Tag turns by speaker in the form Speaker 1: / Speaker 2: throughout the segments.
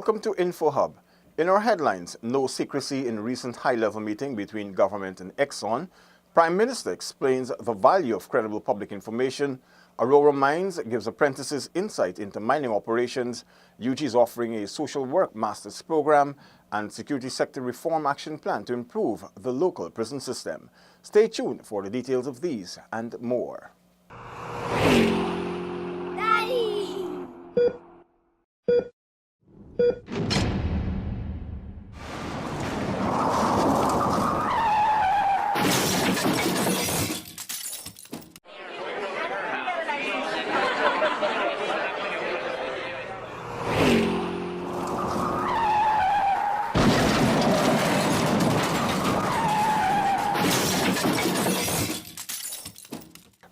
Speaker 1: Welcome to InfoHub. In our headlines, no secrecy in recent high-level meeting between government and Exxon. Prime Minister explains the value of credible public information. Aurora Mines gives apprentices insight into mining operations. UG is offering a social work master's program and security sector reform action plan to improve the local prison system. Stay tuned for the details of these and more.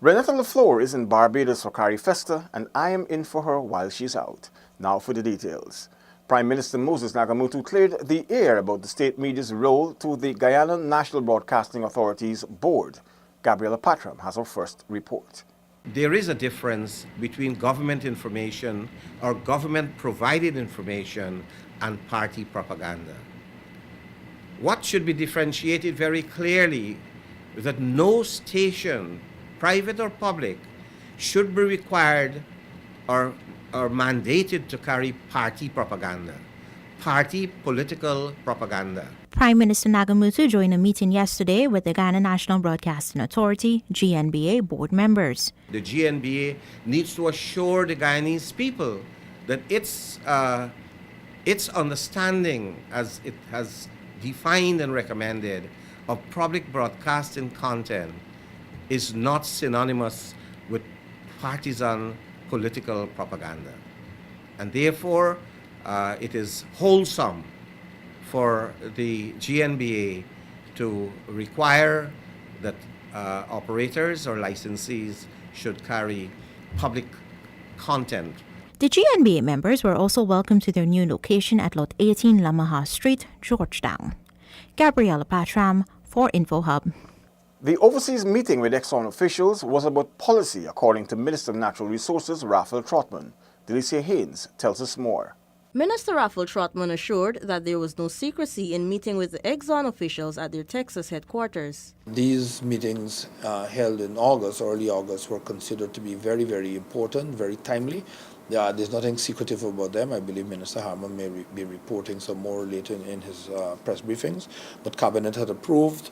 Speaker 1: Renata LaFleur is in Barbados for Carrie Festa, and I am in for her while she's out. Now for the details. Prime Minister Moses Nagamutu cleared the air about the state media's role to the Guyana National Broadcasting Authority's board. Gabriela Patram has our first report.
Speaker 2: There is a difference between government information or government-provided information and party propaganda. What should be differentiated very clearly is that no station, private or public, should be required or mandated to carry party propaganda, party political propaganda.
Speaker 3: Prime Minister Nagamutu joined a meeting yesterday with the Guyana National Broadcasting Authority, GNBA, board members.
Speaker 2: The GNBA needs to assure the Guyanese people that its understanding, as it has defined and recommended, of public broadcasting content is not synonymous with partisan political propaganda. And therefore, it is wholesome for the GNBA to require that operators or licensees should carry public content.
Speaker 3: The GNBA members were also welcomed to their new location at Lot 18 Lamaha Street, Georgetown. Gabriela Patram for InfoHub.
Speaker 1: The overseas meeting with Exxon officials was about policy, according to Minister of Natural Resources Raphael Trotman. Delicia Haynes tells us more.
Speaker 4: Minister Raphael Trotman assured that there was no secrecy in meeting with the Exxon officials at their Texas headquarters.
Speaker 5: These meetings held in August, early August, were considered to be very, very important, very timely. There's nothing secretive about them. I believe Minister Harman may be reporting some more later in his press briefings. But Cabinet had approved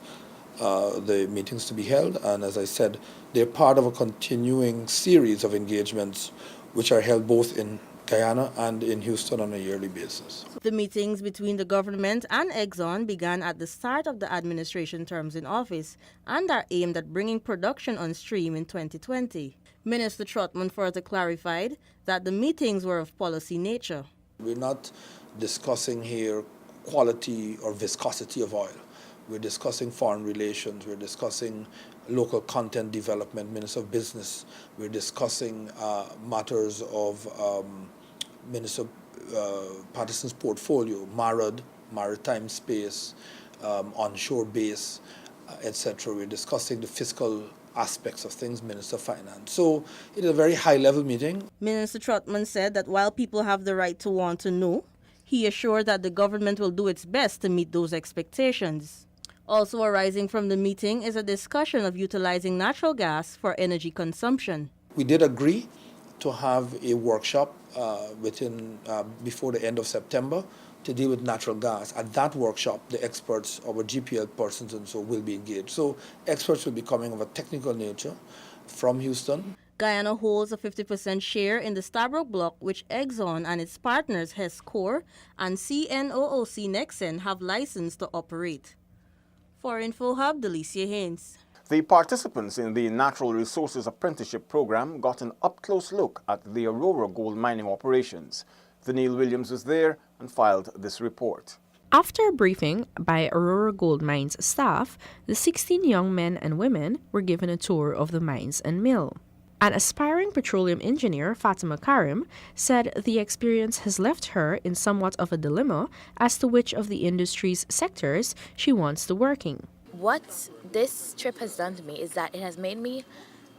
Speaker 5: the meetings to be held, and as I said, they're part of a continuing series of engagements which are held both in Guyana and in Houston on a yearly basis.
Speaker 4: The meetings between the government and Exxon began at the start of the administration terms in office and are aimed at bringing production on stream in 2020. Minister Trotman further clarified that the meetings were of policy nature.
Speaker 5: We're not discussing here quality or viscosity of oil. We're discussing foreign relations, we're discussing local content development, Minister of Business, we're discussing matters of Minister Patterson's portfolio, MARAD, maritime space, onshore base, etc. We're discussing the fiscal aspects of things, Minister of Finance. So it is a very high-level meeting.
Speaker 4: Minister Trotman said that while people have the right to want to know, he assured that the government will do its best to meet those expectations. Also arising from the meeting is a discussion of utilizing natural gas for energy consumption.
Speaker 5: We did agree to have a workshop before the end of September to deal with natural gas. At that workshop, the experts, our GPL persons and so, will be engaged. So experts will be coming of a technical nature from Houston.
Speaker 4: Guyana holds a 50% share in the Stabroek block, which Exxon and its partners HESCOR and CNOOC Nexen have licensed to operate. For InfoHub, Delicia Haynes.
Speaker 1: The participants in the Natural Resources Apprenticeship program got an up-close look at the Aurora gold mining operations. Neil Williams was there and filed this report.
Speaker 6: After a briefing by Aurora Gold Mines staff, the 16 young men and women were given a tour of the mines and mill. An aspiring petroleum engineer, Fatima Karim, said the experience has left her in somewhat of a dilemma as to which of the industry's sectors she wants to work in.
Speaker 7: What this trip has done to me is that it has made me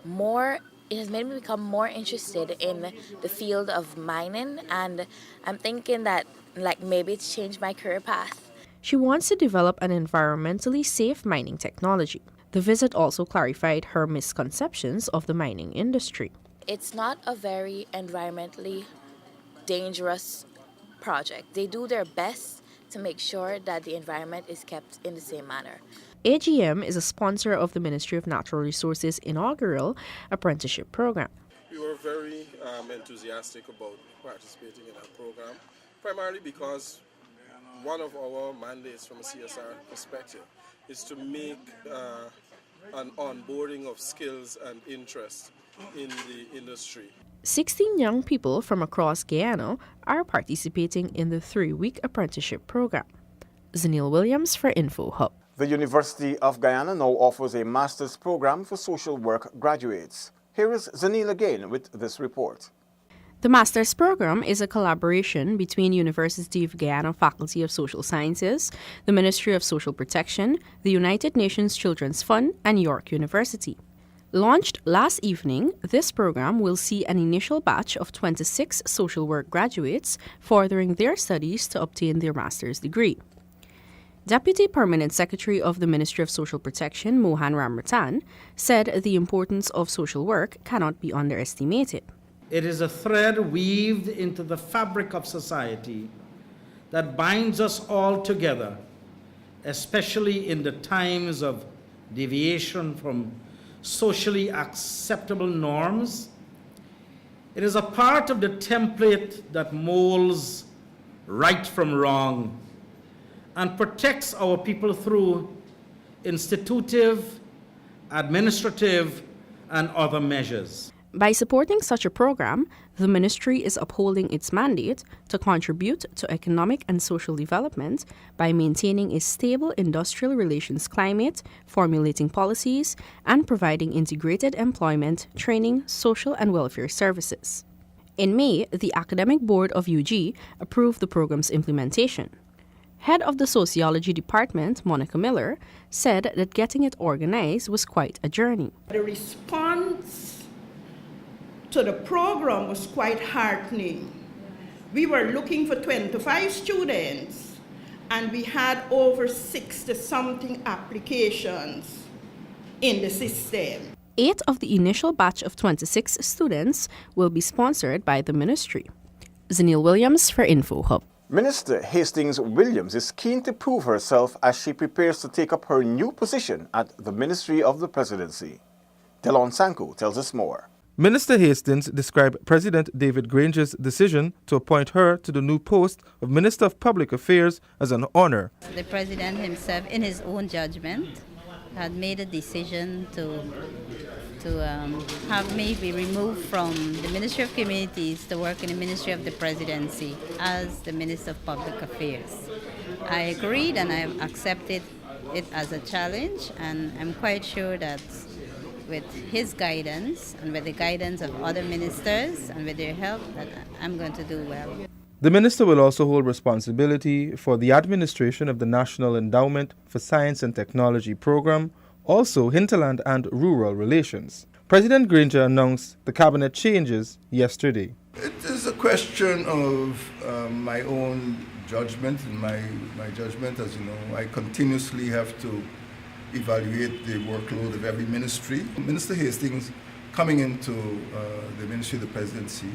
Speaker 7: become more interested in the field of mining, and I'm thinking that like maybe it's changed my career path.
Speaker 6: She wants to develop an environmentally safe mining technology. The visit also clarified her misconceptions of the mining industry.
Speaker 7: It's not a very environmentally dangerous project. They do their best to make sure that the environment is kept in the same manner.
Speaker 6: AGM is a sponsor of the Ministry of Natural Resources' inaugural apprenticeship program.
Speaker 8: We were very enthusiastic about participating in that program, primarily because one of our mandates from a CSR perspective is to make an onboarding of skills and interest in the industry.
Speaker 6: 16 young people from across Guyana are participating in the 3-week apprenticeship program. Zanil Williams for InfoHub.
Speaker 1: The University of Guyana now offers a master's program for social work graduates. Here is Zanil again with this report.
Speaker 6: The master's program is a collaboration between University of Guyana Faculty of Social Sciences, the Ministry of Social Protection, the United Nations Children's Fund, and York University. Launched last evening, this program will see an initial batch of 26 social work graduates furthering their studies to obtain their master's degree. Deputy Permanent Secretary of the Ministry of Social Protection, Mohan Ramratan, said the importance of social work cannot be underestimated.
Speaker 9: It is a thread weaved into the fabric of society that binds us all together, especially in the times of deviation from socially acceptable norms. It is a part of the template that molds right from wrong and protects our people through institutive, administrative, and other measures.
Speaker 6: By supporting such a program, the ministry is upholding its mandate to contribute to economic and social development by maintaining a stable industrial relations climate, formulating policies, and providing integrated employment, training, social and welfare services. In May, the Academic Board of UG approved the program's implementation. Head of the Sociology Department, Monica Miller, said that getting it organized was quite a journey.
Speaker 10: The response to the program was quite heartening. We were looking for 25 students and we had over 60-something applications in the system.
Speaker 6: 8 of the initial batch of 26 students will be sponsored by the ministry. Zanil Williams for InfoHub.
Speaker 1: Minister Hastings Williams is keen to prove herself as she prepares to take up her new position at the Ministry of the Presidency. Delon Sanko tells us more.
Speaker 11: Minister Hastings described President David Granger's decision to appoint her to the new post of Minister of Public Affairs as an honor.
Speaker 12: The President himself, in his own judgment, had made a decision to have me be removed from the Ministry of Communities to work in the Ministry of the Presidency as the Minister of Public Affairs. I agreed and I have accepted it as a challenge, and I'm quite sure that with his guidance and with the guidance of other ministers and with their help, that I'm going to do well.
Speaker 11: The minister will also hold responsibility for the administration of the National Endowment for Science and Technology program, also hinterland and rural relations. President Granger announced the cabinet changes yesterday.
Speaker 13: It is a question of my own judgment, and my judgment, as you know, I continuously have to evaluate the workload of every ministry. Minister Hastings coming into the Ministry of the Presidency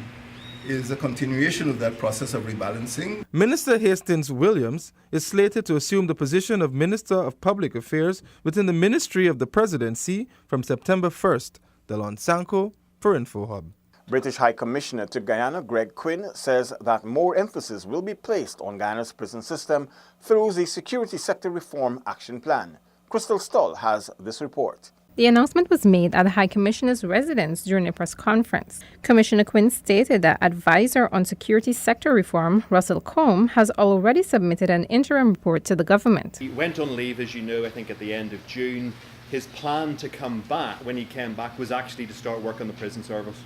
Speaker 13: is a continuation of that process of rebalancing.
Speaker 11: Minister Hastings Williams is slated to assume the position of Minister of Public Affairs within the Ministry of the Presidency from September 1st. Delon Sanko for InfoHub.
Speaker 1: British High Commissioner to Guyana, Greg Quinn, says that more emphasis will be placed on Guyana's prison system through the Security Sector Reform Action Plan. Crystal Stoll has this report.
Speaker 14: The announcement was made at the High Commissioner's residence during a press conference. Commissioner Quinn stated that Advisor on Security Sector Reform, Russell Combe, has already submitted an interim report to the government.
Speaker 15: He went on leave, as you know, I think at the end of June. His plan to come back, when he came back, was actually to start work on the prison service.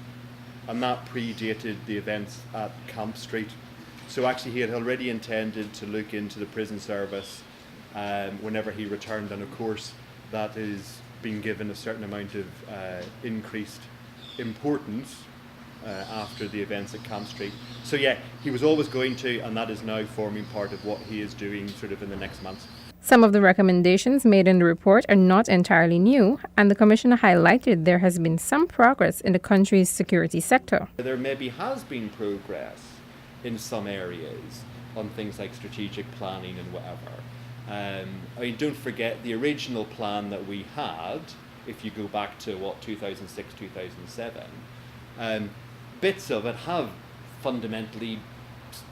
Speaker 15: And that predated the events at Camp Street. So actually he had already intended to look into the prison service whenever he returned, and of course that is being given a certain amount of increased importance after the events at Camp Street. So yeah, he was always going to, and that is now forming part of what he is doing sort of in the next months.
Speaker 14: Some of the recommendations made in the report are not entirely new, and the Commissioner highlighted there has been some progress in the country's security sector.
Speaker 15: There maybe has been progress in some areas on things like strategic planning and whatever. I mean, don't forget the original plan that we had, if you go back to, 2006, 2007, bits of it have fundamentally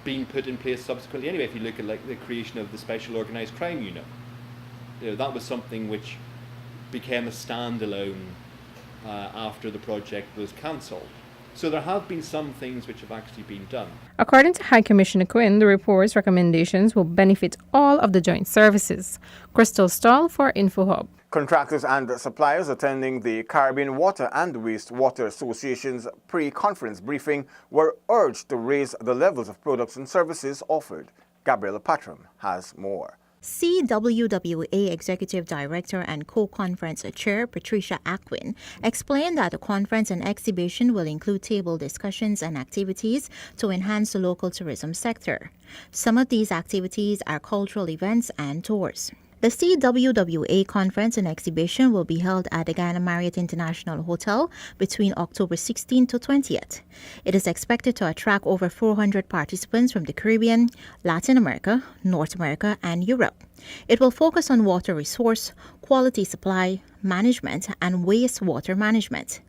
Speaker 15: been put in place subsequently anyway. If you look at like the creation of the Special Organised Crime Unit, that was something which became a standalone after the project was cancelled. So there have been some things which have actually been done.
Speaker 14: According to High Commissioner Quinn, the report's recommendations will benefit all of the joint services. Crystal Stahl for InfoHub.
Speaker 1: Contractors and suppliers attending the Caribbean Water and Wastewater Association's pre-conference briefing were urged to raise the levels of products and services offered. Gabriela Patram has more.
Speaker 3: CWWA Executive Director and Co-Conference Chair Patricia Aquin explained that the conference and exhibition will include table discussions and activities to enhance the local tourism sector. Some of these activities are cultural events and tours. The CWWA conference and exhibition will be held at the Guyana Marriott International Hotel between October 16 to 20th. It is expected to attract over 400 participants from the Caribbean, Latin America, North America, and Europe. It will focus on water resource, quality supply, management, and wastewater management.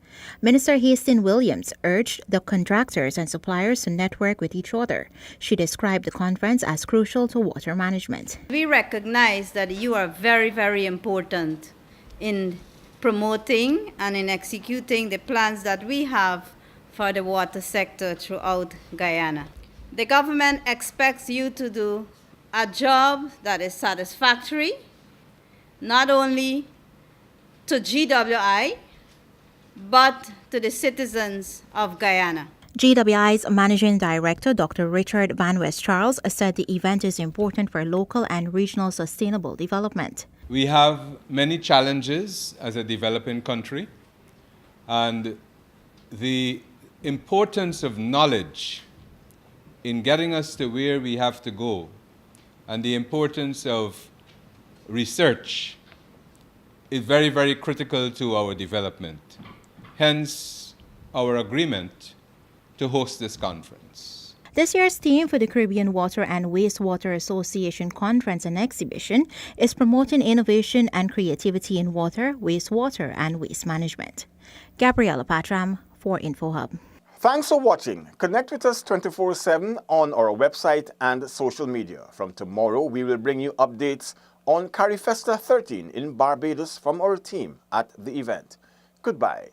Speaker 3: Minister Hastings Williams urged the contractors and suppliers to network with each other. She described the conference as crucial to water management.
Speaker 12: We recognize that you are very, very important in promoting and in executing the plans that we have for the water sector throughout Guyana. The government expects you to do a job that is satisfactory, not only to GWI, but to the citizens of Guyana.
Speaker 3: GWI's Managing Director, Dr. Richard Van West Charles, said the event is important for local and regional sustainable development.
Speaker 16: We have many challenges as a developing country, and the importance of knowledge in getting us to where we have to go, and the importance of research is very, very critical to our development. Hence, our agreement to host this conference.
Speaker 3: This year's theme for the Caribbean Water and Wastewater Association Conference and Exhibition is promoting innovation and creativity in water, wastewater, and waste management. Gabriela Patram for InfoHub.
Speaker 1: Thanks for watching. Connect with us 24/7 on our website and social media. From tomorrow, we will bring you updates on CariFesta 13 in Barbados from our team at the event. Goodbye.